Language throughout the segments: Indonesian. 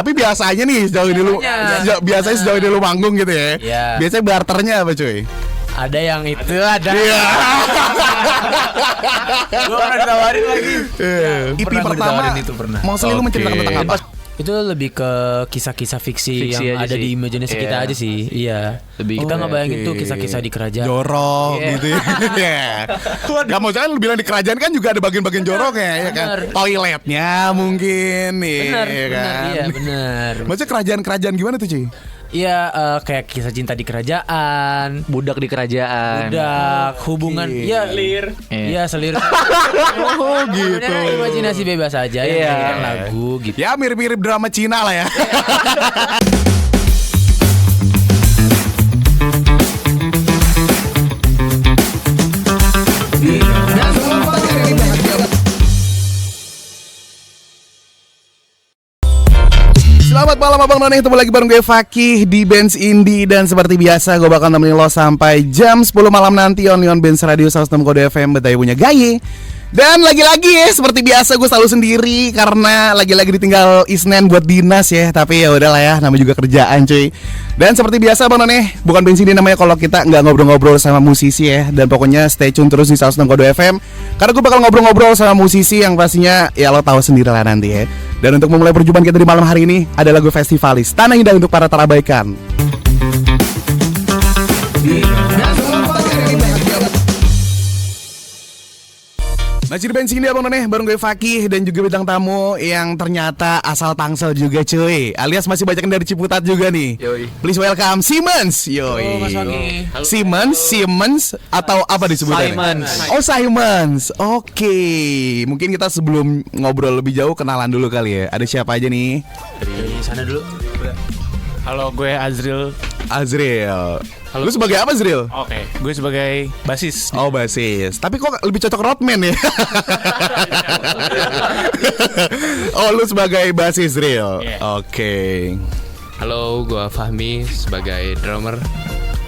Tapi biasanya nih biasanya sejauh ini lu manggung gitu ya. Iya. Biasanya barternya apa cuy? Ada yang itu ada. Iya. Gua pernah ditawarin lagi. IP Pernah gua pertama ditawarin itu pernah. Mostly lu menceritakan tentang apa? Itu lebih ke kisah-kisah fiksi yang ada aja di sih. imajinasi kita aja sih. Iya. Lebih Kita ke- ngebayangin Oke. tuh kisah-kisah di kerajaan. Jorok gitu ya. Gak mau jangan lu bilang di kerajaan kan juga ada bagian-bagian joroknya ya kan. Bener. Toiletnya mungkin nih Benar, ya benar, kan. iya benar. Maksudnya kerajaan-kerajaan gimana tuh cuy? Iya, kayak kisah cinta di kerajaan, Budak di kerajaan. budak, hubungan, ya selir, iya selir. Oh gitu. Sebenarnya imajinasi bebas aja, Iya. yang lagu gitu. Ya mirip-mirip drama Cina lah ya. Selamat malam Abang None, ketemu lagi bareng gue Fakih di Benz Indie. Dan seperti biasa gue bakal nemenin lo sampai jam 10 malam nanti on Benz Radio 106 Kode FM Betawi punya Gaye. Dan lagi-lagi ya seperti biasa gue selalu sendiri karena lagi-lagi ditinggal Isnen buat dinas ya. Tapi ya udahlah ya, namanya juga kerjaan cuy. Dan seperti biasa Bang None, bukan Benz Indie namanya kalau kita nggak ngobrol-ngobrol sama musisi ya. Dan pokoknya stay tune terus di 106 Kode FM karena gue bakal ngobrol-ngobrol sama musisi yang pastinya ya lo tahu sendiri lah nanti ya. Dan untuk memulai perjumpaan kita di malam hari ini ada lagu Festivalis, Tanah Indah untuk para terabaikan. Masih di bensin dia Bang None, bareng gue Fakih dan juga bintang tamu yang ternyata asal Tangsel juga cuy. Alias masih banyak dari Ciputat juga nih. Yoi. Please welcome Simmons. Yoi. Oh, Mas Wangi. Simmons atau apa disebutannya? Simons. Oh Simons. Oke. Mungkin kita sebelum ngobrol lebih jauh kenalan dulu kali ya. Ada siapa aja nih? Dari sana dulu. Halo, gue Azril. Azril. Lu sebagai apa Azril? Oke, gue sebagai basis. Oh basis. Tapi kok lebih cocok roadman ya? Oh lu sebagai basis Zril. Yeah. Oke. Halo, gua Fahmi sebagai drummer.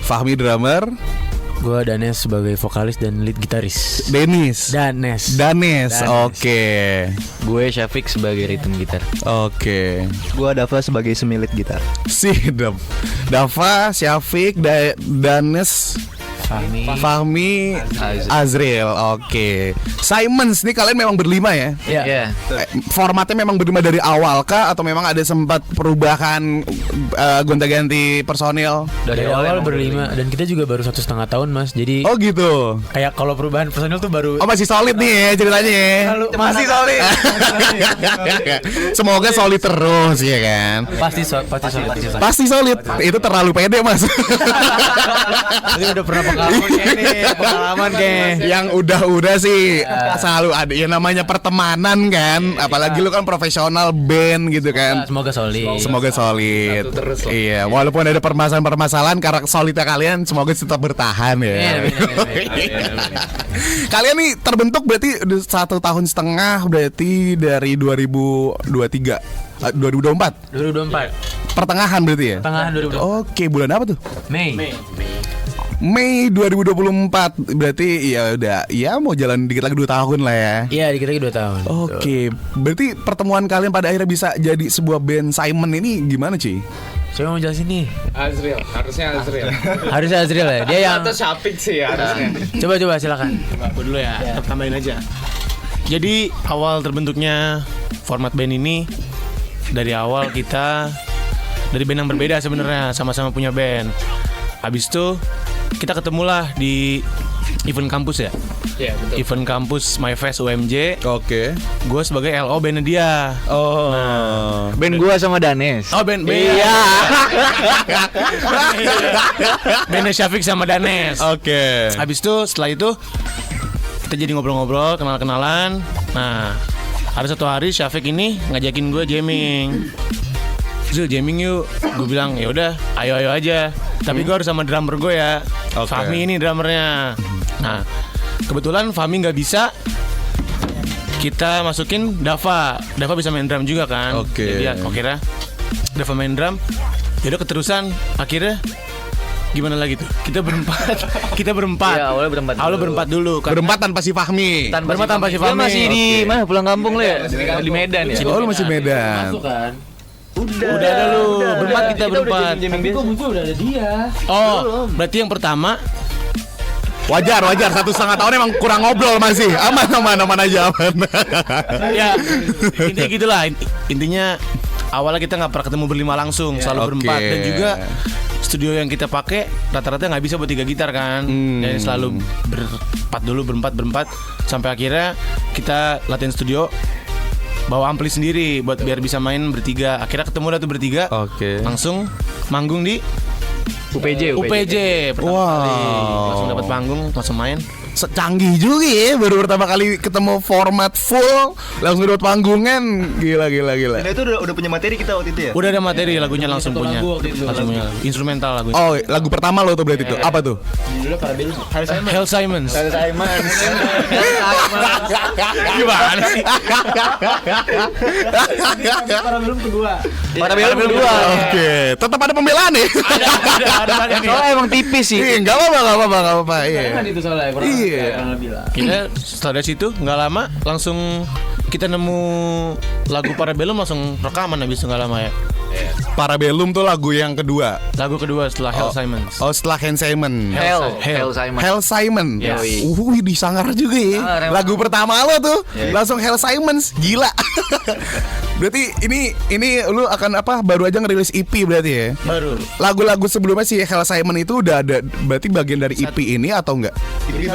Fahmi drummer. Gue Danes sebagai vokalis dan lead gitaris. Danes. Danes. Oke. Gue Syafiq sebagai rhythm gitar. Oke. Gua Dava sebagai semilit gitar. Dava, Syafiq, Danes, Fahmi, Azril. Oke. Simons nih kalian memang berlima ya? Iya. Formatnya memang berlima dari awal kah atau memang ada sempat perubahan gonta-ganti personil? Dari awal berlima dan kita juga baru 1,5 tahun mas. Jadi Oh gitu. kayak kalau perubahan personil tuh baru. Oh masih solid nih ya ceritanya ya. Masih solid. Semoga solid terus ya kan. Pasti solid. Pasti solid. Itu terlalu pede mas. Ini udah pernah pengalaman kayak. Yang udah sih selalu ada ya namanya pertemanan kan. Apalagi lu kan profesional band gitu kan. Semoga solid. Semoga solid. Iya, walaupun ada permasalahan-permasalahan karena solidnya kalian semoga tetap bertahan ya. Kalian nih terbentuk berarti udah 1,5 tahun berarti dari 2023 2024 2024. pertengahan berarti ya. Pertengahan 2024. Oke, bulan apa tuh? Mei 2024 berarti ya udah ya mau jalan dikit lagi 2 tahun lah ya. Iya, dikit lagi 2 tahun. Oke, berarti pertemuan kalian pada akhirnya bisa jadi sebuah band Simon ini gimana cuy? Saya mau jelasin nih. Harusnya Azril ya. Dia yang Atau Syafiq sih harusnya. coba silakan. Aku dulu ya, tetap tambahin aja. Jadi awal terbentuknya format band ini dari awal kita dari band yang berbeda sebenarnya, sama-sama punya band. Habis itu kita ketemulah di event kampus ya. Iya, betul. Event kampus My Fest UMJ. Oke. Gue sebagai LO bandnya dia. Oh. Band gua sama Danes. Oh band iya. Bandnya Syafiq sama Danes. Oke. Habis itu setelah itu kita jadi ngobrol-ngobrol, kenal-kenalan. Nah, ada satu hari Syafiq ini ngajakin gue jamming. Zul jamming yuk. Gue bilang ya udah, ayo aja. Tapi gue harus sama drummer gue ya. Oke. Fahmi ini drummernya. Nah, kebetulan Fahmi nggak bisa. Kita masukin Dava. Dava bisa main drum juga kan. Oke. Jadi akhirnya Dava main drum. Jadi keterusan akhirnya gimana lagi tuh? Kita berempat. Ya, awalnya berempat. Awalnya berempat dulu. Berempat tanpa si Fahmi. Berempat tanpa si Dia Fahmi. masih di mana pulang kampung lo ya? Di Medan ya. Oh lu masih Medan. Masuk kan? Udah ada lu. Berempat kita berempat. Tapi kok muncul udah ada dia. Oh, berarti yang pertama Wajar 1,5 tahun emang kurang ngobrol masih. Aman aja aman. ya intinya gitulah. Intinya awalnya kita nggak pernah ketemu berlima langsung, selalu berempat, dan juga studio yang kita pakai rata-rata nggak bisa buat 3 gitar kan, dan selalu berempat sampai akhirnya kita latihan studio bawa ampli sendiri buat biar bisa main bertiga. Akhirnya ketemu dah tuh bertiga, langsung manggung di UPJ pertama kali, langsung dapat panggung, langsung main. Canggih juga ya, baru pertama kali ketemu format full langsung dapat panggungan. Gila. Dan itu udah punya materi kita waktu itu ya? Udah ada materi, lagunya langsung punya. Langsung punya instrumental lagunya. Oh, lagu pertama lo tuh berarti itu. Apa tuh? Hell Simons. Gimana sih? Parabellum kedua. Oke, tetap ada pembelaan nih. Ada Soalnya emang tipis sih. Enggak apa-apa. Iya. Kan itu soalnya kurang bilang. Kita setelah dari situ nggak lama langsung kita nemu lagu Parabellum, langsung rekaman habis itu nggak lama ya. Parabellum tuh lagu yang kedua. Lagu kedua setelah Hell Simons. Oh, setelah Hell Simon. Hell Simon. Simon. Yes. Disangar juga ya. Lagu pertama lo tuh langsung Hell Simons. Gila. Berarti ini lu akan baru aja ngerilis EP berarti ya? Baru. Lagu-lagu sebelumnya si Hell Simon itu udah ada, berarti bagian dari EP ini atau enggak? Ini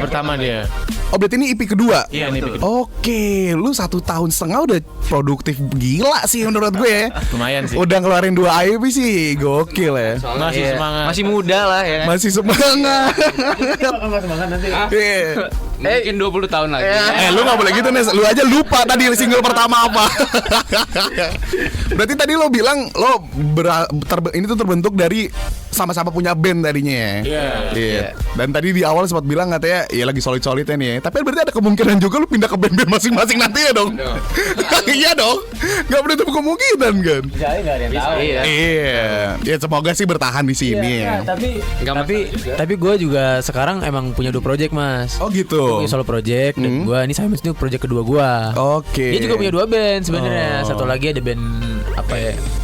pertama dia. Oh, berarti ini EP kedua? Iya, ini EP kedua. Oke, lu 1,5 tahun udah produktif gila sih menurut gue ya. Lumayan sih. Udah ngeluarin 2 EP sih, gokil ya. Masih semangat. Masih muda lah ya. Masih semangat. Iya. Mungkin 20 tahun lagi. Lu gak boleh gitu nih, lu aja lupa tadi single pertama apa. Berarti tadi lo bilang lo ini tuh terbentuk dari sama-sama punya band tadinya ya. Iya. Dan tadi di awal sempat bilang katanya ya lagi solid-solidnya nih ya. Tapi berarti ada kemungkinan juga lo pindah ke band-band masing-masing nanti ya dong. Iya dong. Gak menutup kemungkinan kan. Jadi nggak ada yang tahu. Iya. Ya semoga sih bertahan di sini ya. Tapi gue juga sekarang emang punya 2 project, Mas. Oh gitu. Gue punya solo project dan gue ini Simons itu project kedua gue. Oke. Dia juga punya 2 band sebenarnya. Satu lagi ada band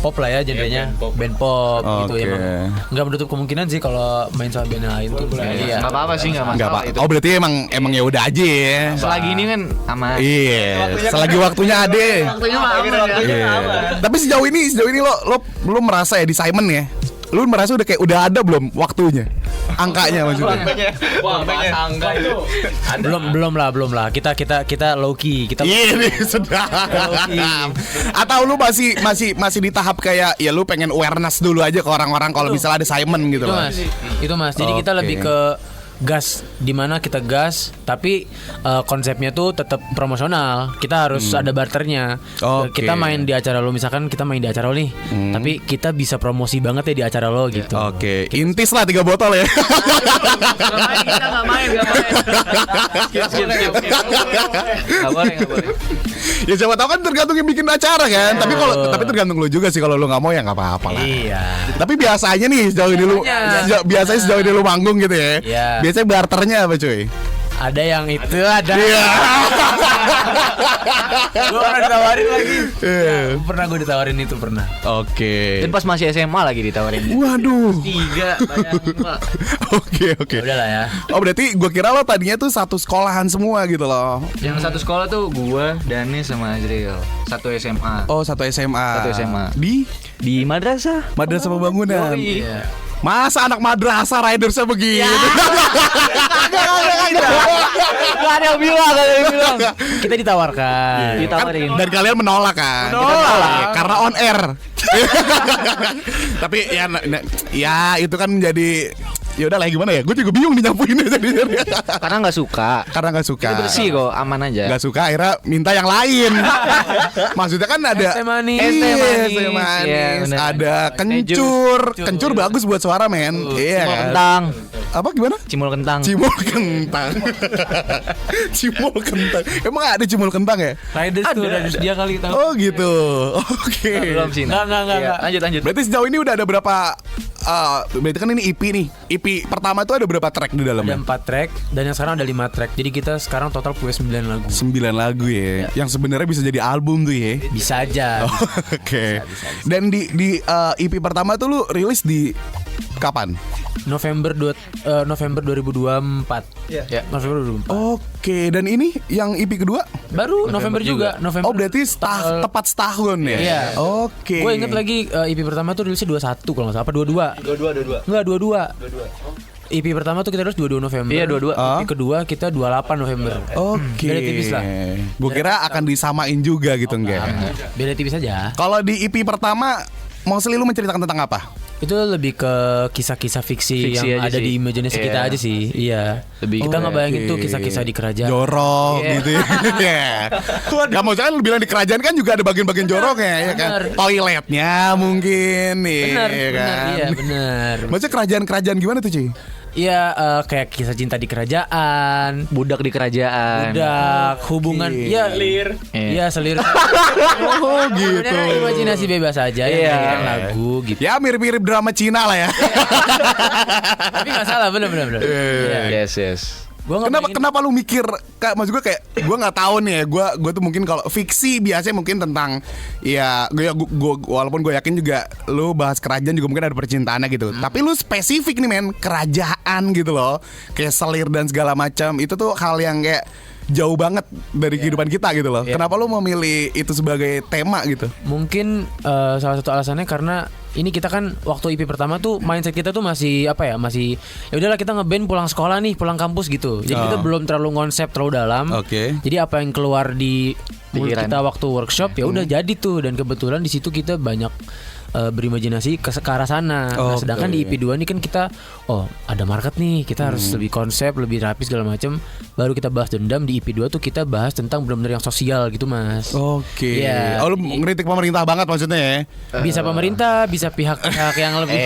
pop lah ya genrenya, band pop gitu ya. Nggak menutup kemungkinan sih kalau main sama band lain tuh. Iya. Nggak apa-apa sih, nggak masalah itu. Oh berarti emang ya udah aja ya. Selagi ini kan aman. Iya. Selagi waktunya ada. Iya. Tapi sejauh ini lo merasa ya di Simon ya? Lu merasa udah ada belum waktunya? Angkanya maksudnya. Wah, bahas angka itu. Belum lah. Kita low key. Iya nih sedap. Atau lu masih di tahap kayak ya lu pengen awareness dulu aja ke orang-orang kalau misalnya ada Simon gitu loh. Itu Mas. Jadi kita lebih ke gas, dimana kita gas tapi konsepnya tuh tetap promosional. Kita harus ada barternya. Kita main di acara lo, misalkan kita main di acara lo nih, tapi kita bisa promosi banget ya di acara lo gitu. Oke. Intis lah 3 botol ya. Kita nggak main. Nggak boleh. Ya siapa tahu kan tergantung yang bikin acara kan. Tapi tergantung lu juga sih, kalau lu nggak mau ya nggak apa-apa lah. Iya. Tapi biasanya nih sejauh ini lu manggung gitu ya. Iya. Biasanya barternya apa cuy? Ada yang itu, ada. Iya. Gue pernah ditawarin lagi. Gue ditawarin itu pernah. Oke. Dan pas masih SMA lagi ditawarin. Waduh. 3 bayangin Pak. Oke. Udah lah ya. Oh berarti gue kira lo tadinya tuh satu sekolahan semua gitu loh. Yang satu sekolah tuh gua, Danis sama Azril. Satu SMA. Oh satu SMA. Di madrasah. Madrasah Pembangunan. Iya. Masa anak madrasah ridersnya begitu? Gak ada yang bilang. Kita ditawarkan. Ditawarin. Dan kalian menolak kan? Karena on air. Tapi ya itu kan menjadi, ya udah lah gimana ya? Gue juga bingung nih nyapuinnya jadi. Karena nggak suka. Itu bersih kok, aman aja. Gak suka akhirnya minta yang lain. Maksudnya kan ada Es teh manis. Iya, bener. ada kencur bagus buat suara men. Iya Cimol kan? kentang. Apa gimana? Cimol kentang. Cimol kentang. Emang ada cimol kentang ya? Riders dia kali tahu. Oh gitu. Oke. Belum sih. Enggak. Lanjut. Berarti sejauh ini udah ada berapa berarti kan ini EP nih. EP pertama tuh ada berapa track di Ada dalamnya? 4 track dan yang sekarang ada 5 track. Jadi kita sekarang total punya 9 lagu. 9 lagu ya. Yang sebenarnya bisa jadi album tuh ya. Bisa aja. Oh, Oke. Dan di EP pertama tuh lu rilis di kapan? November 2024. Ya. November 2024. Oke, dan ini yang EP kedua? Baru November juga. November. Oh, berarti tepat setahun ya? Iya. Oke. Gue inget lagi EP pertama tuh rilisnya 21 kalau nggak salah. Apa 22? Enggak, 22. EP pertama tuh kita rilis 22 November. Iya, 22. EP kedua kita 28 November. Oke. Beda tipis lah. Gue kira akan disamain juga gitu enggak? Beda tipis aja. Kalau di EP pertama, mostly lu menceritakan tentang apa? Itu lebih ke kisah-kisah fiksi yang aja ada sih. di imajinasi kita Iya. aja sih. Iya. Lebih kita ke- ngebayangin Oke. tuh kisah-kisah di kerajaan. Jorok Iya. gitu ya. Gak mau jangan lu bilang di kerajaan kan juga ada bagian-bagian joroknya ya kan. Bener. Toiletnya mungkin nih Benar, ya kan. iya benar. Maksudnya kerajaan-kerajaan gimana tuh Ci? Iya, kayak kisah cinta di kerajaan, Budak di kerajaan. budak, hubungan, ya Selir. iya selir. Oh gitu. Sebenarnya imajinasi bebas aja yang Iya. dijadikan lagu gitu. Ya mirip-mirip drama Cina lah ya. Tapi nggak salah, benar. Iya. Yes. Gua nggak pengen- Kenapa lu mikir maksud gue kayak gue nggak tahu nih ya, gue tuh mungkin kalau fiksi biasanya mungkin tentang ya gue walaupun gue yakin juga lu bahas kerajaan juga mungkin ada percintaannya gitu, tapi lu spesifik nih men, kerajaan gitu loh, kayak selir dan segala macam, itu tuh hal yang kayak jauh banget dari kehidupan kita gitu loh. Kenapa lu memilih itu sebagai tema gitu? Mungkin salah satu alasannya karena ini kita kan waktu IP pertama tuh mindset kita tuh masih apa ya, masih ya udahlah kita ngeband pulang sekolah nih, pulang kampus gitu. Jadi kita belum terlalu konsep terlalu dalam. Oke. Jadi apa yang keluar di mulut Pikiran. kita waktu workshop ya udah jadi tuh, dan kebetulan di situ kita banyak berimajinasi ke arah sana. Nah, Oke. sedangkan di IP 2 ini kan kita ada market nih, kita harus lebih konsep, lebih rapi segala macam. Baru kita bahas dendam. Di IP 2 tuh kita bahas tentang benar-benar yang sosial gitu, Mas. Oke. Iya. Oh lu ngeritik pemerintah banget maksudnya ya? Bisa pemerintah, bisa pihak-pihak yang lebih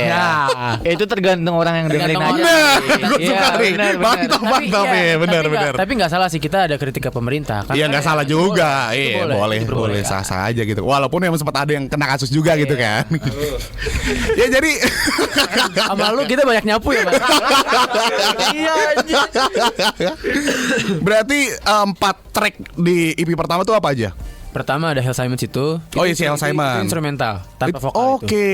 Itu tergantung orang yang dengerin Tergantung aja. Bener, gue Iya, suka nih. benar. Mantap ya, benar. Tapi nggak salah sih, kita ada kritik ke pemerintah. Karena Iya nggak salah itu juga, boleh, itu iya boleh diperbolehkan. sah-sah aja gitu. Walaupun emang sempat ada yang kena kasus juga gitu kan. Ya jadi Sama lu kita banyak nyapu ya, Mas. Iya. berarti 4 track di EP pertama tuh apa aja? Pertama ada Hell Simons itu. Oh iya, si Hell Simon. Itu instrumental tanpa vokal itu. Oke.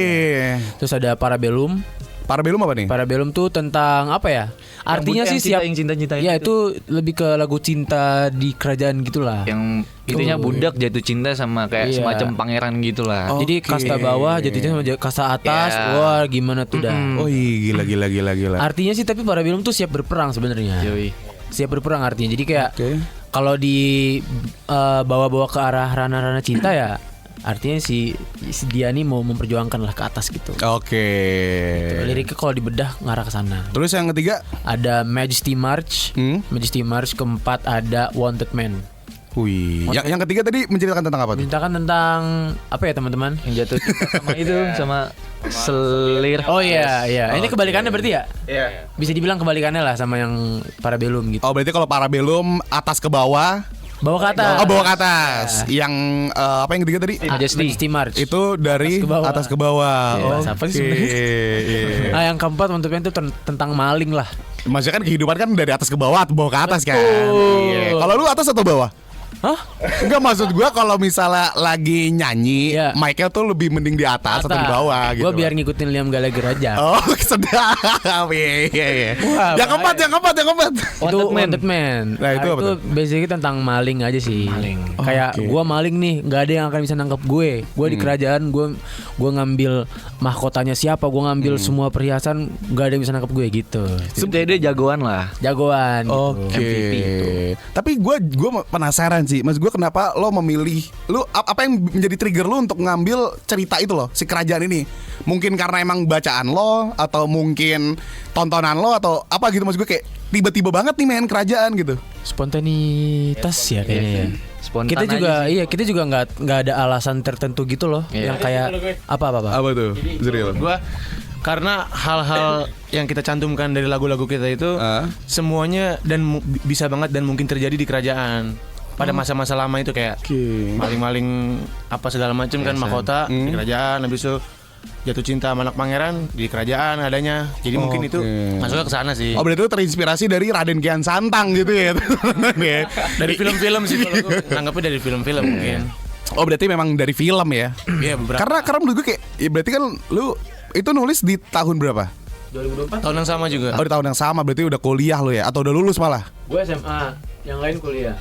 Terus ada Parabellum. Parabellum apa nih? Parabellum tuh tentang apa ya? Artinya sih siap. cinta-cinta Ya itu lebih ke lagu cinta di kerajaan gitulah. yang intinya budak jatuh cinta sama kayak Iya. semacam pangeran gitulah. Oh. Jadi Oke. kasta bawah jatuhnya sama kasta atas. Ya. Wah, gimana tuh dah. Oh iya, gila. Artinya sih tapi Parabellum tuh siap berperang sebenarnya. Yoi. Siap berperang artinya. Jadi kayak Oke. kalau di bawa-bawa ke arah ranah-ranah cinta ya artinya si dia nih mau memperjuangkan lah ke atas gitu. Oke. Liriknya kalau dibedah ngarah ke sana. Terus yang ketiga? Ada Majesty March. Majesty March. Keempat ada Wanted Man. Wih. Yang ketiga tadi menceritakan tentang apa tuh? Menceritakan tentang apa ya teman-teman? Yang jatuh cinta sama itu sama selir. Oh iya iya. Ini kebalikannya berarti ya? Iya. Bisa dibilang kebalikannya lah sama yang Parabellum gitu. Oh berarti kalau Parabellum atas ke bawah. Bawa ke atas. Oh bawa ke atas. Yang apa yang ketiga tadi? Majesty March. Itu dari atas ke bawah. Iya, bahasa apa sih sebenarnya? Iya. Nah yang keempat Wanted Man itu tentang maling lah. Maksudnya kan kehidupan kan dari atas ke bawah atau bawah ke atas kan. Betul. Iya. Kalau lu atas atau bawah? Hah? Enggak, maksud gua kalau misalnya lagi nyanyi, Iya. mic-nya tuh lebih mending di atas atau di bawah gitu. Gue biar ngikutin Liam Gallagher aja. Oh, sedap. Iya. Wah, Yang keempat. Itu Wanted Man. Nah, itu apa tuh? basically tentang maling aja sih. Kayak Oke. gue maling nih, nggak ada yang akan bisa nangkep gue. Gue di kerajaan, gue ngambil mahkotanya siapa, gue ngambil semua perhiasan, nggak ada yang bisa nangkep gue gitu. Sebenarnya dia jagoan lah. Jagoan. Oke. Gitu. MVP itu. Tapi gue penasaran sih, mas gue kenapa lo memilih, lo apa yang menjadi trigger lo untuk ngambil cerita itu loh, si kerajaan ini? Mungkin karena emang bacaan lo, atau mungkin tontonan lo, atau apa gitu, mas gue kayak tiba-tiba banget nih main kerajaan gitu. Spontanitas ya kayaknya ya. Spontan Kita aja juga sih. kita juga nggak ada alasan tertentu gitu loh, yang kayak apa. Apa tuh? Zril? Gua karena hal-hal yang kita cantumkan dari lagu-lagu kita itu semuanya dan bisa banget dan mungkin terjadi di kerajaan pada masa-masa lama itu, kayak Oke. maling-maling apa segala macam kan, mahkota di kerajaan, habis itu jatuh cinta sama anak pangeran di kerajaan adanya. Jadi mungkin itu masuknya ke sana sih. Oh berarti lu terinspirasi dari Raden Kian Santang gitu ya? Dari film-film sih kalau gue nanggapnya dari film-film mungkin. Oh berarti memang dari film ya? Iya beberapa. Karena menurut gue kayak, ya berarti kan lu itu nulis di tahun berapa? 2024. Tahun yang sama juga. Oh di tahun yang sama, berarti udah kuliah lu ya? Atau udah lulus malah? Gue SMA, yang lain kuliah.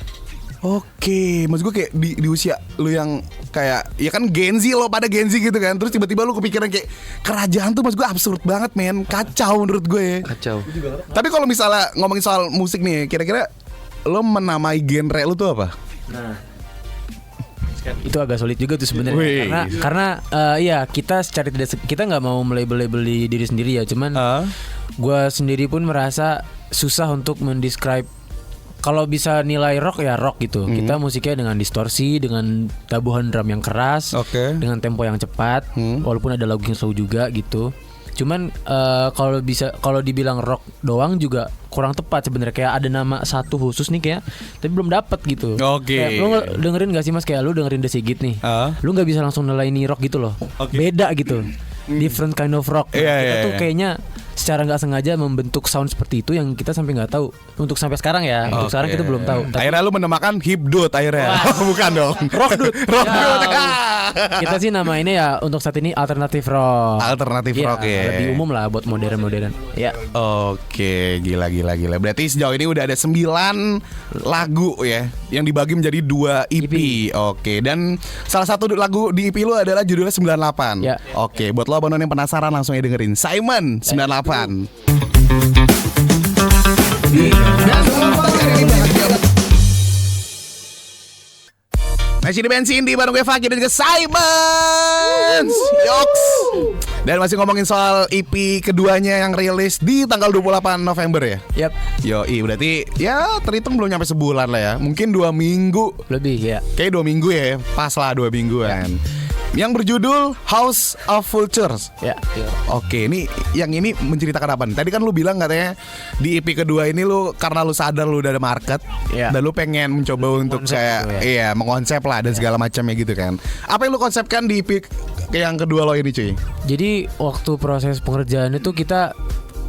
Oke, maksud gue kayak di usia lu yang kayak, ya kan Gen Z, lo pada Gen Z gitu kan. Terus tiba-tiba lu kepikiran kayak kerajaan tuh, maksud gue absurd banget men. Kacau menurut gue ya. Kacau. Tapi kalau misalnya ngomongin soal musik nih, kira-kira lo menamai genre lu tuh apa? Nah, itu agak sulit juga tuh sebenarnya Wih. karena iya kita secara kita nggak mau melabel-label diri sendiri ya, cuman gue sendiri pun merasa susah untuk mendescribe. Kalau bisa nilai rock ya rock gitu. Kita musiknya dengan distorsi, dengan tabuhan drum yang keras, dengan tempo yang cepat, walaupun ada lagu yang slow juga gitu. Cuman kalau dibilang rock doang juga kurang tepat sebenarnya. Kayak ada nama satu khusus nih kayak, tapi belum dapat gitu. Kayak, lu dengerin gak sih mas, kayak lu dengerin The Sigit nih, lu nggak bisa langsung nilai ini rock gitu loh. Beda gitu. Different kind of rock. Kita tuh kayaknya secara nggak sengaja membentuk sound seperti itu yang kita sampai nggak tahu untuk sampai sekarang ya. Untuk sekarang kita belum tahu. Akhirnya lu menamakan hipdut akhirnya. Bukan dong. Rockdut. Kita sih nama ini ya untuk saat ini alternatif rock. Alternatif rock ya. Lebih umum lah buat modern. Ya. Oke, gila. Berarti sejauh ini udah ada 9 lagu ya yang dibagi menjadi 2 EP. Oke, dan salah satu lagu di EP lu adalah judulnya 98. Ya. Oke, buat lo abang yang penasaran langsung aja dengerin Simon 98. Masih di bensin di bareng gue Fakir dan juga Simon Yoks. Dan masih ngomongin soal EP keduanya yang rilis di tanggal 28 November ya. Yap. Yoi, berarti ya terhitung belum nyampe sebulan lah ya. Mungkin 2 minggu. Lebih ya. Kayak 2 minggu ya. Pas lah 2 mingguan. Yang berjudul House of Vultures. Ya. Oke, yang ini menceritakan apa nih? Tadi kan lu bilang katanya di EP kedua ini lu karena lu sadar lu udah ada market, dan lu pengen mencoba untuk kayak mengkonsep lah dan segala macamnya gitu kan. Apa yang lu konsepkan di EP yang kedua lo ini, cuy? Jadi waktu proses pengerjaan itu kita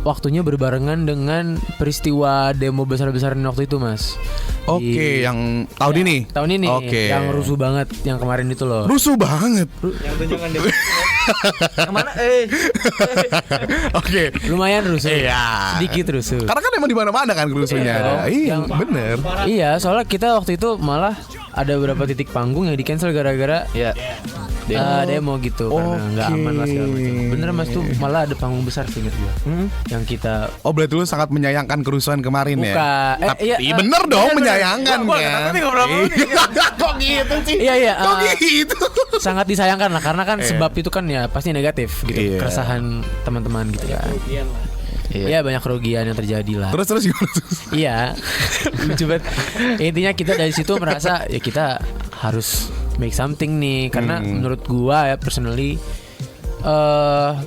waktunya berbarengan dengan peristiwa demo besar-besaran waktu itu, Mas. Oke, yang tahun ini. Tahun ini. Oke. Yang rusuh banget yang kemarin itu loh. Rusuh banget. Yang tunjukkan demo. Yang mana? Oke. Lumayan rusuh. Iya. Sedikit rusuh. Karena kan emang di mana-mana kan rusuhnya. Iya, bener. Iya, soalnya kita waktu itu malah ada beberapa titik panggung yang di cancel gara-gara demo gitu, karena nggak aman lah segala macam. Bener Mas, tuh malah ada panggung besar sih inget gue. Yang kita berarti lu sangat menyayangkan kerusuhan kemarin ya? Iya, bener dong, menyayangkan kan? Kok gitu sih? Iya. Kok gitu? Sangat disayangkan lah, karena kan sebab itu kan ya pasti negatif gitu, Iya. keresahan teman-teman gitu kan. Iya, banyak kerugian yang terjadi lah. Terus gimana? Iya. Coba intinya kita dari situ merasa ya kita harus make something nih, karena menurut gua ya personally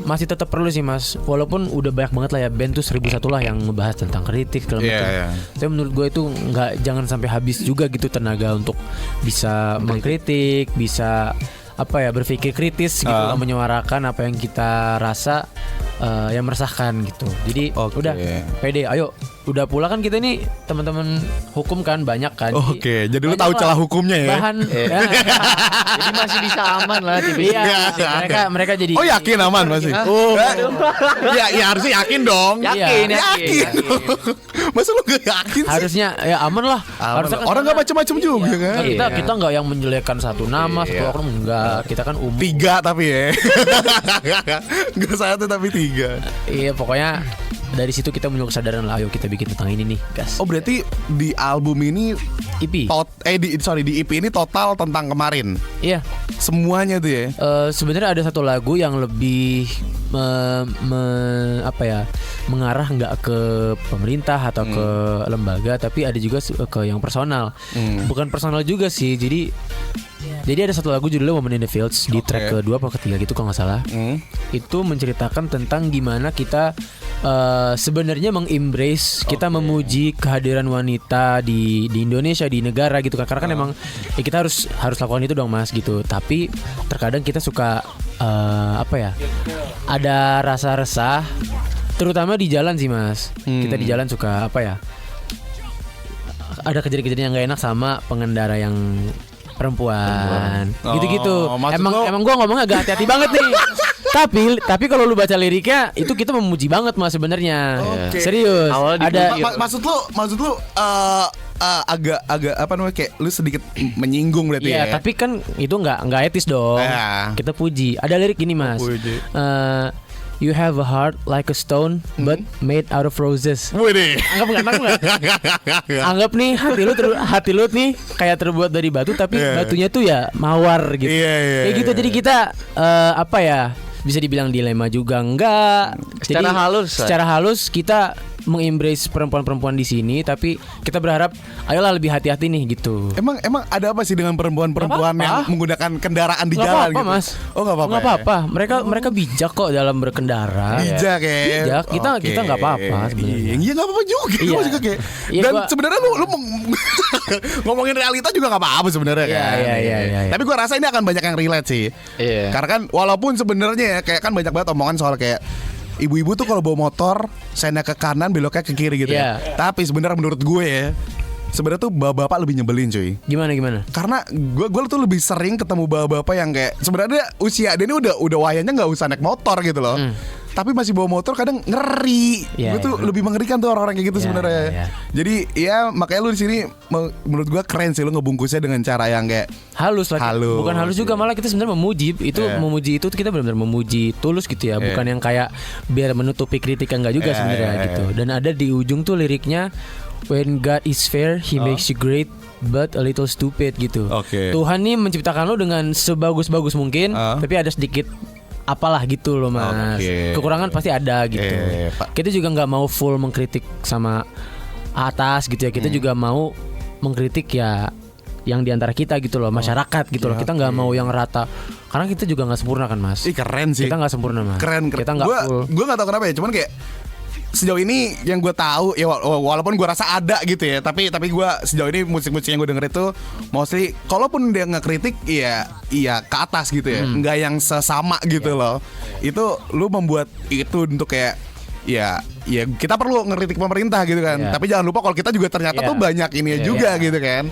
masih tetap perlu sih Mas. Walaupun udah banyak banget lah ya band tuh 1001 lah yang ngebahas tentang kritik segala macam. Tapi menurut gue itu jangan sampai habis juga gitu tenaga untuk bisa mengkritik, bisa berpikir kritis gitu, menyuarakan apa yang kita rasa yang meresahkan gitu. Jadi udah pede, ayo. Udah pula kan kita ini teman-teman hukum kan banyak kan. Jadi lu tahu celah hukumnya ya. Bahan Jadi masih bisa aman lah. Iya. Mereka jadi. Oh, yakin aman masih? Ya harusnya yakin dong. Yakin. Masa lu gak yakin sih? Harusnya ya aman lah. Harusnya kan orang gak macam-macam juga kan. Kita nggak yang menjelekkan satu nama, satu oknum, enggak. Kita kan umum. 3 tapi ya. Gak 1 tapi 3. Iya, pokoknya dari situ kita muncul kesadaran lah, ayo kita bikin tentang ini nih, gas. Oh, berarti di album ini EP. di EP ini total tentang kemarin. Iya. Semuanya tuh ya. Sebenarnya ada satu lagu yang lebih mengarah nggak ke pemerintah atau ke lembaga, tapi ada juga ke yang personal. Bukan personal juga sih. Jadi Jadi ada satu lagu judulnya Woman in the Fields di track kedua apa ketiga gitu kalau nggak salah. Itu menceritakan tentang gimana kita sebenarnya mengembrace, kita memuji kehadiran wanita di Indonesia, di negara gitu kan. Karena kan emang ya kita harus lakukan itu dong Mas gitu. Tapi terkadang kita suka ada rasa resah, terutama di jalan sih Mas. Kita di jalan suka ada kejadian-kejadian yang gak enak sama pengendara yang perempuan. Gitu-gitu. Emang gue ngomongnya agak hati-hati banget nih. Tapi kalau lu baca liriknya itu kita memuji banget Mas sebenarnya. Serius. Maksud lu agak kayak lu sedikit menyinggung berarti ya. Iya, tapi kan itu nggak etis dong. Kita puji. Ada lirik gini Mas. You have a heart like a stone but made out of roses. Wih, Anggap nggak? Anggap nih hati lu nih kayak terbuat dari batu tapi batunya tuh ya mawar gitu. Kayak gitu. Jadi kita bisa dibilang dilema juga enggak. Secara halus kita mengembrace perempuan-perempuan di sini, tapi kita berharap ayolah lebih hati-hati nih gitu. Emang ada apa sih dengan perempuan-perempuan yang menggunakan kendaraan di jalan gitu? Mas. Oh nggak apa-apa. Nggak apa-apa. Mereka bijak kok dalam berkendara. Bijak ya. Bijak. Kita nggak apa-apa sebenarnya. Iya nggak apa-apa juga. Iya. Juga kayak. Iya, Dan sebenarnya lu ngomongin realita juga nggak apa-apa sebenarnya kan. Iya. Tapi gue rasa ini akan banyak yang relate sih. Iya. Karena kan walaupun sebenarnya kayak kan banyak banget omongan soal kayak ibu-ibu tuh kalau bawa motor sennya ke kanan beloknya ke kiri gitu ya. Tapi sebenarnya menurut gue ya, sebenarnya tuh bapak-bapak lebih nyebelin cuy. Gimana? Karena gue tuh lebih sering ketemu bapak-bapak yang kayak sebenarnya usia dia ini udah wayanya nggak usah naik motor gitu loh. Tapi masih bawa motor kadang ngeri. Gue tuh lebih mengerikan tuh orang-orang kayak gitu sebenarnya. Jadi ya makanya lu di sini menurut gue keren sih lu ngebungkusnya dengan cara yang kayak halus lah. Bukan halus juga, malah kita sebenarnya memuji. Memuji itu kita benar-benar memuji tulus gitu ya. Bukan yang kayak biar menutupi kritik, enggak juga sebenarnya gitu. Dan ada di ujung tuh liriknya, when God is fair, He makes you great but a little stupid gitu. Tuhan nih menciptakan lo dengan sebagus-bagus mungkin, tapi ada sedikit apalah gitu loh Mas. Kekurangan pasti ada gitu. Kita juga nggak mau full mengkritik sama atas gitu ya. Kita juga mau mengkritik ya yang diantara kita gitu loh, masyarakat gitu loh. Kita nggak mau yang rata, karena kita juga nggak sempurna kan Mas. Keren sih. Kita nggak sempurna Mas. Keren. Kita nggak full. Gue nggak tahu kenapa ya. Cuman kayak sejauh ini yang gue tahu ya, walaupun gue rasa ada gitu ya, tapi gue sejauh ini musik-musik yang gue denger itu mostly kalaupun dia ngekritik ya ke atas gitu ya, nggak yang sesama gitu loh. Itu lu membuat itu untuk kayak ya kita perlu ngeritik pemerintah gitu kan. Tapi jangan lupa kalau kita juga ternyata tuh banyak ini juga gitu kan.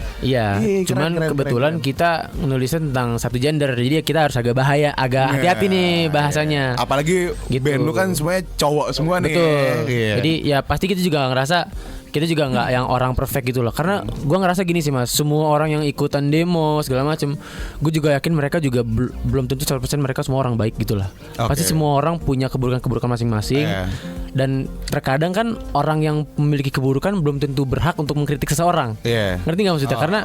Cuman kebetulan kita nulisnya tentang satu gender, jadi kita harus agak hati-hati nih bahasanya. Apalagi gitu. Band lu kan semuanya cowok semua nih. Betul. Jadi ya pasti kita juga ngerasa kita juga nggak yang orang perfect gitu loh. Karena gue ngerasa gini sih Mas, semua orang yang ikutan demo segala macem, gue juga yakin mereka juga belum tentu 100% mereka semua orang baik gitu lah. Pasti semua orang punya keburukan-keburukan masing-masing. Dan terkadang kan orang yang memiliki keburukan belum tentu berhak untuk mengkritik seseorang. Ngerti nggak maksudnya? Karena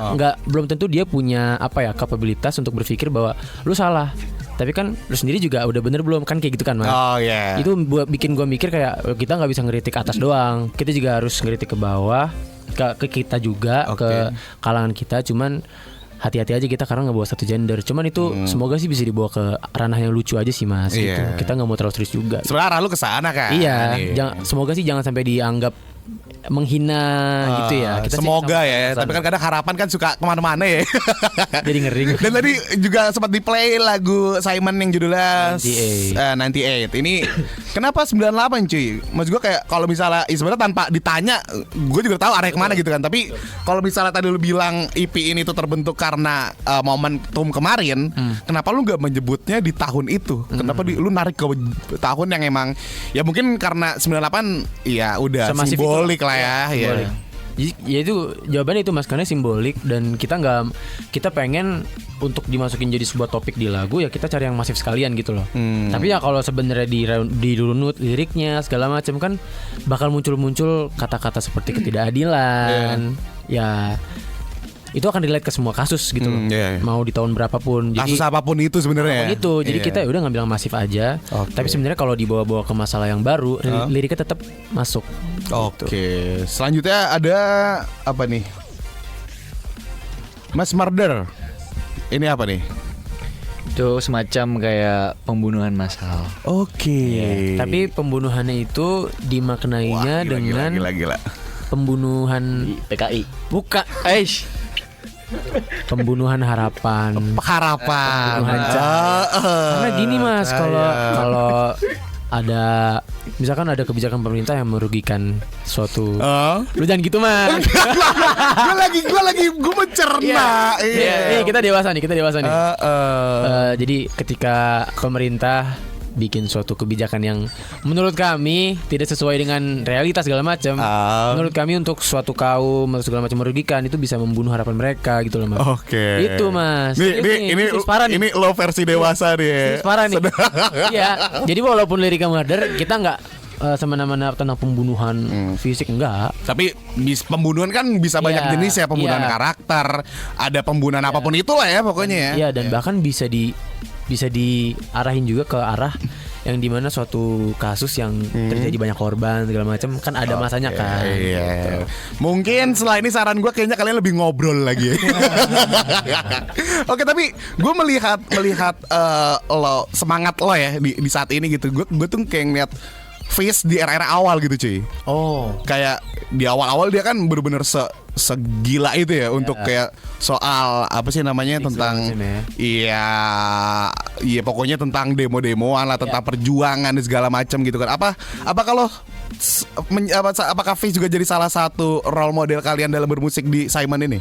belum tentu dia punya kapabilitas untuk berpikir bahwa lu salah. Tapi kan lu sendiri juga udah bener belum, kan kayak gitu kan Mas. Itu bikin gue mikir kayak kita nggak bisa ngeritik atas doang, kita juga harus ngeritik ke bawah, ke kita juga, ke kalangan kita. Cuman hati-hati aja kita karena ngebawa satu gender. Cuman itu semoga sih bisa dibawa ke ranah yang lucu aja sih Mas gitu. Kita nggak mau terlalu serius juga. Sebenarnya arah lu kesana kan. Semoga sih jangan sampai dianggap menghina gitu ya. Kita semoga ya. Tapi kan kadang harapan kan suka kemana-mana ya. Jadi ngeri. Dan tadi juga sempat di-play lagu Simon yang judulnya 98. Ini kenapa 98 cuy? Maksud gue kayak kalau misalnya sebenarnya tanpa ditanya gue juga tahu arahnya kemana gitu kan. Tapi kalau misalnya tadi lu bilang EP ini tuh terbentuk karena momentum kemarin, kenapa lu gak menyebutnya di tahun itu? Kenapa lu narik ke tahun yang emang ya mungkin karena 98 ya udah semasif simbolik lah ya. Ya itu jawabannya itu Mas, karena simbolik. Dan kita pengen untuk dimasukin jadi sebuah topik di lagu, ya kita cari yang masif sekalian gitu loh. Tapi ya kalau sebenarnya dirunut liriknya segala macam kan bakal muncul kata-kata seperti ketidakadilan. Ya itu akan relate ke semua kasus gitu loh. Mau di tahun berapapun. Jadi, kasus apapun itu sebenarnya. Gitu. Jadi kita udah ngambil yang masif aja. Tapi sebenarnya kalau dibawa-bawa ke masalah yang baru, liriknya tetap masuk. Gitu. Selanjutnya ada apa nih? Mass Murder. Ini apa nih? Itu semacam kayak pembunuhan massal. Oke. Tapi pembunuhannya itu dimaknainya dengan gila. pembunuhan PKI. buka. Pembunuhan harapan. Harapan. Pembunuhan Karena gini Mas, kalau ada misalkan ada kebijakan pemerintah yang merugikan suatu, lu jangan gitu Mas. gue mencerna. Iya, kita dewasa nih. Jadi ketika pemerintah bikin suatu kebijakan yang menurut kami tidak sesuai dengan realitas segala macam, menurut kami untuk suatu kaum atau segala macam merugikan, itu bisa membunuh harapan mereka gitu loh Mas. Oke. Itu Mas. Ini lo versi dewasa nih. Parah nih. Iya. Jadi walaupun liriknya murder, kita nggak semena-mena tentang pembunuhan fisik, enggak. Tapi pembunuhan kan bisa banyak jenis ya, pembunuhan karakter, ada pembunuhan apapun itulah ya pokoknya ya. Iya, dan bahkan bisa diarahin juga ke arah yang dimana suatu kasus yang terjadi banyak korban segala macam kan ada masanya kan. Iya. Mungkin setelah ini saran gue kayaknya kalian lebih ngobrol lagi. Oke, tapi gue melihat lo semangat lo ya di saat ini gitu. Gue tuh kayak ngeliat Fish di era-era awal gitu cuy. Kayak di awal-awal dia kan bener-bener segila itu ya untuk kayak soal apa sih namanya tentang iya pokoknya tentang demo-demoan lah, tentang perjuangan dan segala macam gitu kan. Apa kalau apakah Fish juga jadi salah satu role model kalian dalam bermusik di Simon ini?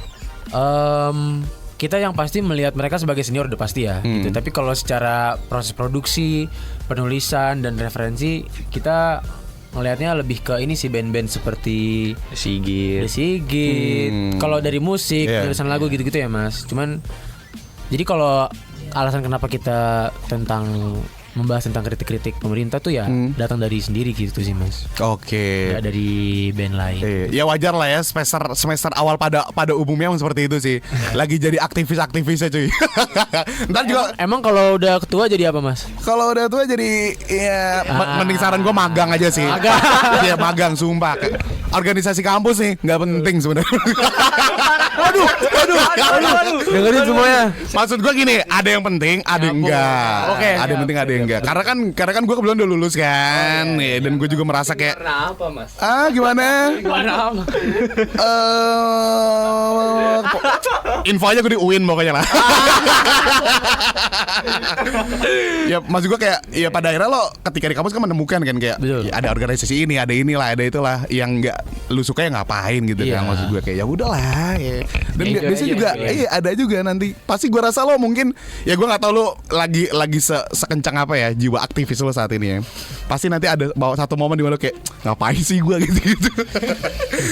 Kita yang pasti melihat mereka sebagai senior udah pasti ya gitu. Tapi kalau secara proses produksi, penulisan dan referensi, kita ngelihatnya lebih ke ini sih, band-band seperti The Sigit. Kalau dari musik, tulisan lagu gitu-gitu ya Mas. Cuman jadi kalau alasan kenapa kita membahas tentang kritik-kritik pemerintah tuh ya datang dari sendiri gitu sih Mas. Oke. Nggak dari band lain. Ya wajar lah ya, semester awal pada umumnya seperti itu sih. Lagi jadi aktivisnya cuy. Ntar juga emang kalau udah ketua jadi apa Mas? kalau udah tua jadi ya mending saran gue magang aja sih. Iya magang sumpah. Organisasi kampus nih nggak penting sebenarnya. Aduh. Dengerin semuanya. Maksud gue gini, ada yang penting, ada yang enggak. Oke. Ada yang penting, ada yang enggak. Karena kan gue kebetulan udah lulus kan. Ya, dan gue juga merasa kayak Kenapa Mas? gimana? Info aja gue di UIN pokoknya lah. Ya maksud gue kayak ya pada akhirnya lo ketika di kampus kan menemukan kan kayak ya, ada organisasi ini, ada inilah, ada itulah yang nggak lu suka ya ngapain gitu kan. Maksud gue kayak ya udahlah ya. Dan biasanya juga ada juga nanti pasti gue rasa lo mungkin ya gue nggak tahu lo lagi sekencang apa ya jiwa aktivis lo saat ini ya. Pasti nanti ada bawa satu momen di mana lo kayak ngapain sih gue gitu.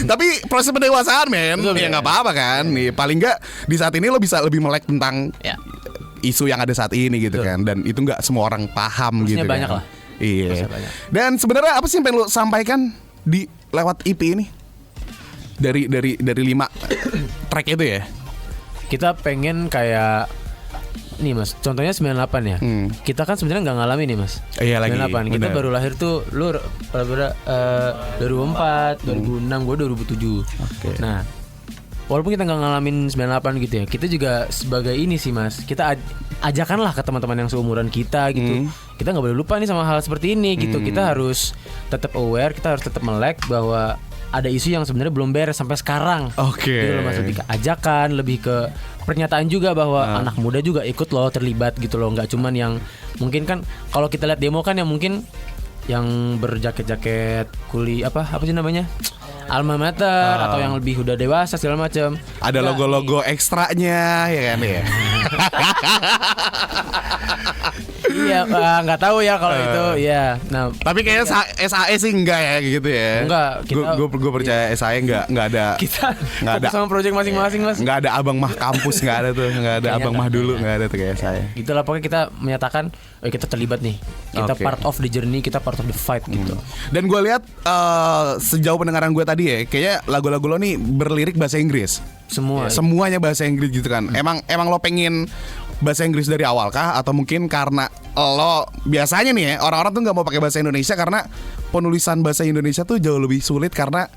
Tapi proses pendewasaan men ya nggak apa-apa kan. Nih paling nggak di saat ini lo bisa lebih melek tentang isu yang ada saat ini gitu kan. Dan itu nggak semua orang paham gitu kan. Banyak lah. Iya. Dan sebenarnya apa sih yang pengen lo sampaikan di lewat EP ini? Dari 5 track itu ya. Kita pengen kayak nih Mas, contohnya 98 ya. Kita kan sebenarnya nggak ngalamin nih Mas. Iya lagi. 98. Kita baru lahir tuh lu 2004, 2006, gue 2007. Nah, walaupun kita nggak ngalamin 98 gitu ya, kita juga sebagai ini sih Mas. Kita ajakanlah ke teman-teman yang seumuran kita gitu. Kita nggak boleh lupa nih sama hal seperti ini gitu. Kita harus tetap aware, kita harus tetap melek bahwa ada isu yang sebenarnya belum beres sampai sekarang. Gitu loh Mas, lebih ke ajakan, lebih ke pernyataan juga bahwa anak muda juga ikut loh terlibat gitu loh. Nggak cuman yang mungkin kan kalau kita lihat demo kan yang mungkin yang berjaket-jaket apa sih namanya? Alma Mater atau yang lebih udah dewasa segala macam. Ada logo-logo ekstranya ya kan ya. Iya, nggak tahu ya kalau itu ya. Nah, tapi kayaknya SAE sih enggak ya gitu ya. Enggak, gue percaya SAE enggak ada. Kita nggak ada sama proyek masing-masing Mas. Enggak ada abang mah kampus, enggak ada tuh, enggak ada abang mah dulu, enggak ada tuh kayak SAE. Gitulah pokoknya kita menyatakan kita terlibat nih. Kita part of the journey, kita part of the fight gitu. Dan gue lihat sejauh pendengaran gue tadi ya, kayaknya lagu-lagu lo nih berlirik bahasa Inggris. Semuanya bahasa Inggris gitu kan. Emang lo pengen bahasa Inggris dari awal kah? Atau mungkin karena lo biasanya nih ya orang-orang tuh nggak mau pakai bahasa Indonesia karena penulisan bahasa Indonesia tuh jauh lebih sulit karena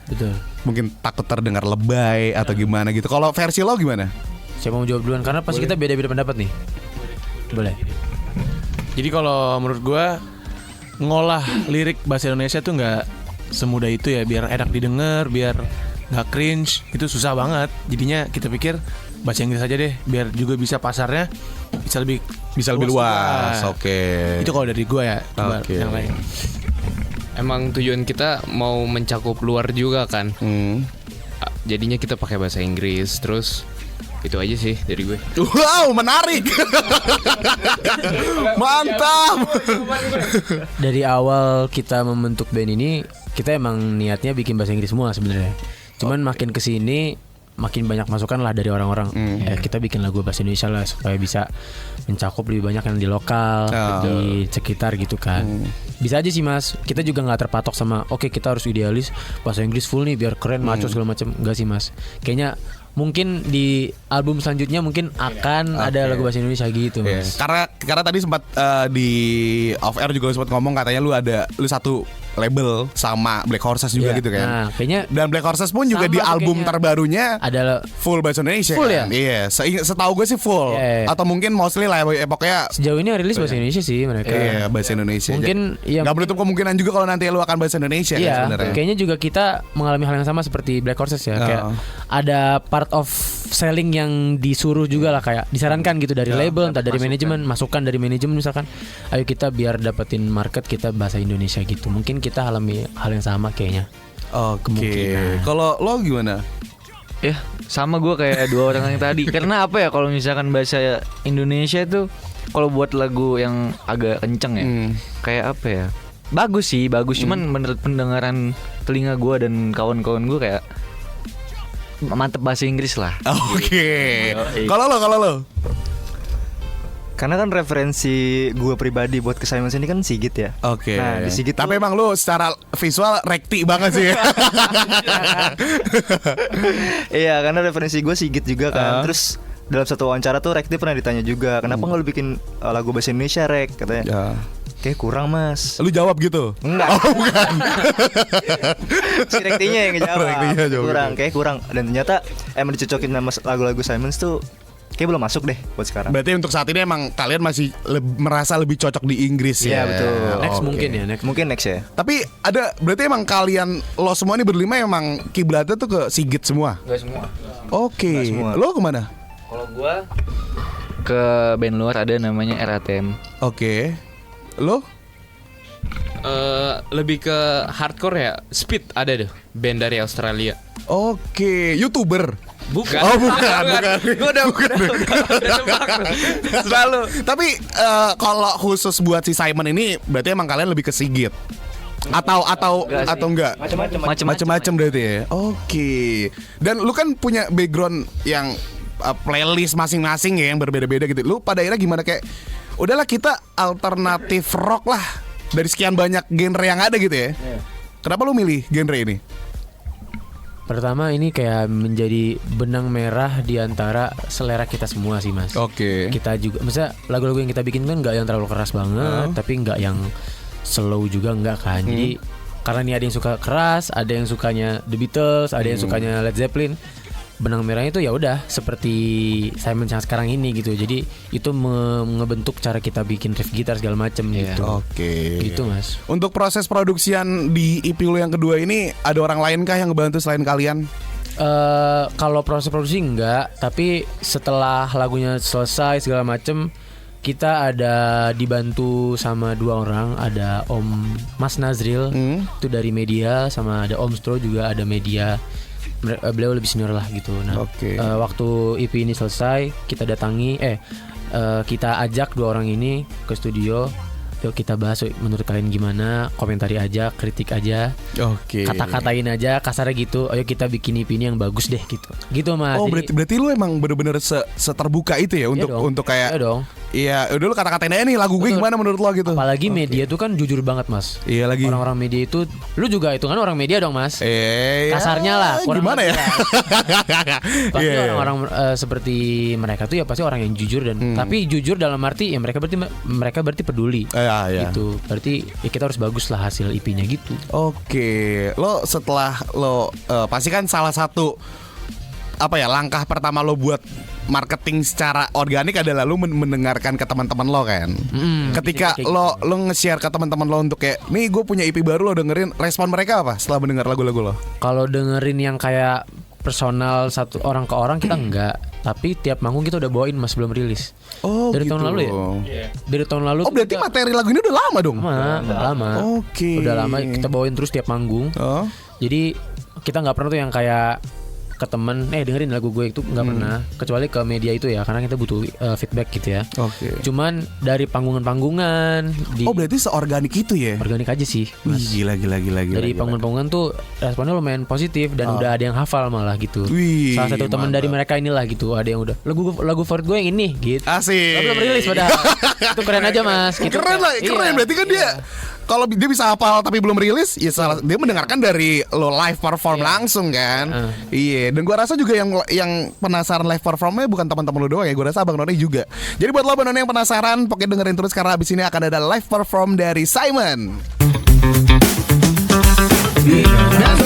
mungkin takut terdengar lebay atau gimana gitu. Kalau versi lo gimana? Siapa mau jawab duluan? Karena pasti kita beda-beda pendapat nih. Boleh. Jadi kalau menurut gue ngolah lirik bahasa Indonesia tuh nggak semudah itu ya. Biar enak didengar, biar nggak cringe, itu susah banget. Jadinya kita pikir bahasa Inggris aja deh, biar juga bisa pasarnya bisa lebih luas. Oke. Itu kalau dari gue ya. Coba yang lain. Emang tujuan kita mau mencakup luar juga kan. Jadinya kita pakai bahasa Inggris. Terus itu aja sih dari gue. Wow, menarik. Mantap. Dari awal kita membentuk band ini, kita emang niatnya bikin bahasa Inggris semua sebenarnya. Cuman makin kesini makin banyak masukan lah dari orang-orang. Kita bikin lagu bahasa Indonesia lah supaya bisa mencakup lebih banyak yang di lokal, di sekitar gitu kan. Bisa aja sih Mas. Kita juga nggak terpatok sama oke, kita harus idealis bahasa Inggris full nih biar keren, maco segala macam. Enggak sih Mas. Kayaknya mungkin di album selanjutnya mungkin akan ada lagu bahasa Indonesia gitu Mas. Karena tadi sempat di off air juga sempat ngomong katanya lu satu label sama Black Horses juga gitu kan. Nah, kayaknya dan Black Horses pun juga di album terbarunya adalah full bahasa Indonesia full kan? ya? Iya, setahu gue sih full. Atau mungkin mostly lah pokoknya sejauh ini rilis bahasa Indonesia sih mereka. Iya, bahasa Indonesia. Mungkin ya nggak menutup kemungkinan juga kalau nanti lu akan bahasa Indonesia kan sebenarnya. Kayaknya juga kita mengalami hal yang sama seperti Black Horses ya. Kayak ada part of selling yang disuruh juga lah, kayak disarankan gitu dari label, entah dari manajemen, masukan dari manajemen misalkan, ayo kita biar dapetin market kita bahasa Indonesia gitu. Mungkin kita alami hal yang sama kayaknya. Oke. Kalau lo gimana? Ya sama gue kayak dua orang yang tadi. Karena apa ya, kalau misalkan bahasa Indonesia tuh kalau buat lagu yang agak kenceng ya, kayak apa ya, bagus sih, bagus. Cuman menurut pendengaran telinga gue dan kawan-kawan gue kayak mantep bahasa Inggris lah. Oke. Kalau lo karena kan referensi gue pribadi buat ke Simons ini kan Sigit ya. Oke. Nah, di Sigit tapi emang lu secara visual rekti banget sih. Iya, karena referensi gue Sigit juga kan. Terus dalam satu wawancara tuh Rekti pernah ditanya juga, kenapa nggak lu bikin lagu bahasa Indonesia Rek, katanya. Kayak kurang Mas. Lu jawab gitu? Enggak. Oh bukan. Si Rektinya yang ngejawab. Rektinya jawab. Kayak kurang. Dan ternyata emang dicocokin sama lagu-lagu Simons tuh kayak belum masuk deh buat sekarang. Berarti untuk saat ini emang kalian masih merasa lebih cocok di Inggris ya? Iya betul. Next mungkin ya, next. Mungkin next ya. Tapi berarti emang kalian, lo semua nih berlima emang kiblatnya tuh ke Sigit semua? Gak semua. Oke. Lo kemana? Kalau gue ke band luar ada namanya RATM. Oke. Lo? Lebih ke hardcore ya. Speed ada deh, band dari Australia. Oke, YouTuber. Bukan. Oh bukan. Gue udah Selalu. Tapi kalau khusus buat si Simon ini berarti emang kalian lebih ke Sigit. Atau enggak? Macam-macam berarti ya. Oke. Dan lu kan punya background yang playlist masing-masing ya, yang berbeda-beda gitu. Lu pada akhirnya gimana, kayak udahlah kita alternatif rock lah dari sekian banyak genre yang ada gitu ya. Kenapa lu milih genre ini? Pertama ini kayak menjadi benang merah di antara selera kita semua sih Mas. Oke. Kita juga, misalnya lagu-lagu yang kita bikin kan nggak yang terlalu keras banget, tapi nggak yang slow juga nggak kan. Jadi karena ini ada yang suka keras, ada yang sukanya The Beatles, ada yang sukanya Led Zeppelin. Benang merahnya itu ya udah seperti Simon yang sekarang ini gitu. Jadi itu ngebentuk cara kita bikin riff gitar segala macem gitu. Oke. Gitu Mas. Untuk proses produksian di EP lu yang kedua ini ada orang lain kah yang ngebantu selain kalian? Kalau proses produksi enggak, tapi setelah lagunya selesai segala macem, kita ada dibantu sama dua orang. Ada Om Mas Nazril itu dari media, sama ada Om Stro juga ada media. Beliau lebih senior lah gitu. Nah, waktu EP ini selesai, kita datangi, kita ajak dua orang ini ke studio. Yuk kita bahas, menurut kalian gimana, komentari aja, kritik aja, kata-katain aja, kasarnya gitu. Ayo kita bikin EP ini yang bagus deh gitu. Gitu Mas. Oh, berarti lu emang bener-bener seterbuka itu ya untuk kayak. Iya dong. Iya, udah lu kata-katain aja nih lagu gue gimana menurut lo gitu. Apalagi media tuh kan jujur banget Mas. Iya lagi. Orang-orang media itu, lu juga itu kan orang media dong Mas. Kasarnya lah. Gimana ya? Pasti orang-orang seperti mereka tuh ya pasti orang yang jujur dan tapi jujur dalam arti ya mereka berarti peduli. Gitu. Berarti ya kita harus bagus lah hasil IP-nya gitu. Oke. Lo setelah lo pasti kan salah satu apa ya, langkah pertama lo buat marketing secara organik adalah lo mendengarkan ke teman-teman lo kan. Ketika kayak lo nge-share ke teman-teman lo untuk kayak, nih gue punya EP baru, lo dengerin, respon mereka apa setelah mendengar lagu-lagu lo? Kalau dengerin yang kayak personal satu orang ke orang kita enggak, tapi tiap manggung kita udah bawain mas belum rilis. Oh, dari gitu. tahun lalu ya? Dari tahun lalu. Oh, berarti materi lagu ini udah lama dong? Lama. Oke. Udah lama kita bawain terus tiap manggung. Oh. Jadi kita nggak pernah tuh yang kayak ke temen dengerin lagu gue itu nggak pernah, kecuali ke media itu ya, karena kita butuh feedback gitu ya. Oke. Cuman dari panggungan-panggungan Oh, berarti seorganik itu ya? organik aja sih Wih, mas. gila. Dari panggungan-panggungan tuh responnya lumayan positif dan udah ada yang hafal malah gitu. Wih, Salah satu teman mantap. dari mereka inilah gitu, ada yang udah lagu favorit gue yang ini gitu. Asik. Belum rilis padahal. Itu keren aja mas. Gitu. Keren lah, keren. Iya. Berarti kan dia kalau dia bisa hafal tapi belum rilis, ya salah, dia mendengarkan dari lo live perform langsung kan. Iya, dan gua rasa juga yang penasaran live performnya bukan teman-teman lo doang ya, gua rasa Abang Noni juga. Jadi buat lo Abang Noni yang penasaran, pokoknya dengerin terus karena abis ini akan ada live perform dari Simon. Dan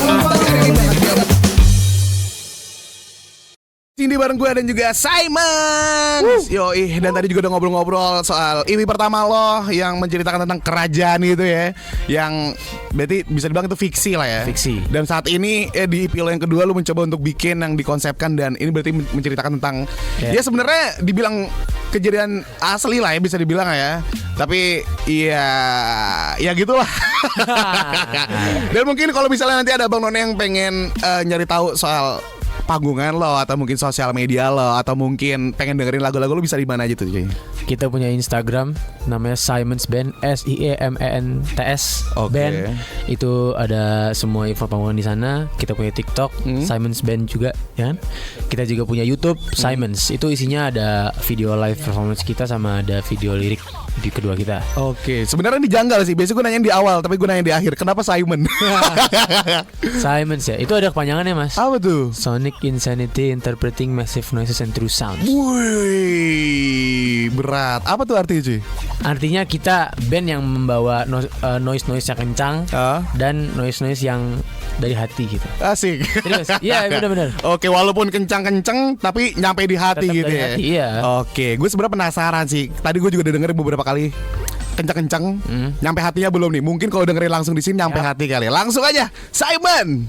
Cindy bareng gue dan juga Simon. Yoi, dan tadi juga udah ngobrol-ngobrol soal EP pertama lo yang menceritakan tentang kerajaan itu ya. Yang berarti bisa dibilang itu fiksi lah ya. Fiksi. Dan saat ini di EP lo yang kedua lo mencoba untuk bikin yang dikonsepkan, dan ini berarti menceritakan tentang ya sebenarnya dibilang kejadian asli lah ya, bisa dibilang ya. Tapi ya gitulah. Dan mungkin kalau misalnya nanti ada Bang None yang pengen nyari tahu soal panggungan lo, atau mungkin sosial media lo, atau mungkin pengen dengerin lagu-lagu lo, bisa di mana aja tuh cuy? Kita punya Instagram namanya Simon's Band, SIEMENTS Oke. Band. Itu ada semua info panggungan di sana. Kita punya TikTok Simon's Band juga ya kan? Kita juga punya YouTube Simon's. Itu isinya ada video live performance kita sama ada video lirik di kedua kita. Oke, sebenarnya ini janggal sih. Biasanya gue nanya di awal, tapi gue nanya di akhir. Kenapa Simon? Simon's ya. Itu ada kepanjangannya mas. Apa tuh? Sonic Insanity Interpreting Massive Noises and True Sounds. Wih, berat. Apa tuh artinya cuy? Artinya kita band yang membawa noise-noise yang kencang dan noise-noise yang dari hati gitu. Asik. Serius? Iya benar-benar. Oke, walaupun kencang-kencang tapi nyampe di hati Tetap gitu dari ya. hati, iya. Oke, gue sebenarnya penasaran sih. Tadi gue juga udah dengerin beberapa kali. Kencang-kencang, nyampe hatinya belum nih? Mungkin kalau dengerin langsung di sini nyampe hati kali. Langsung aja, Simon.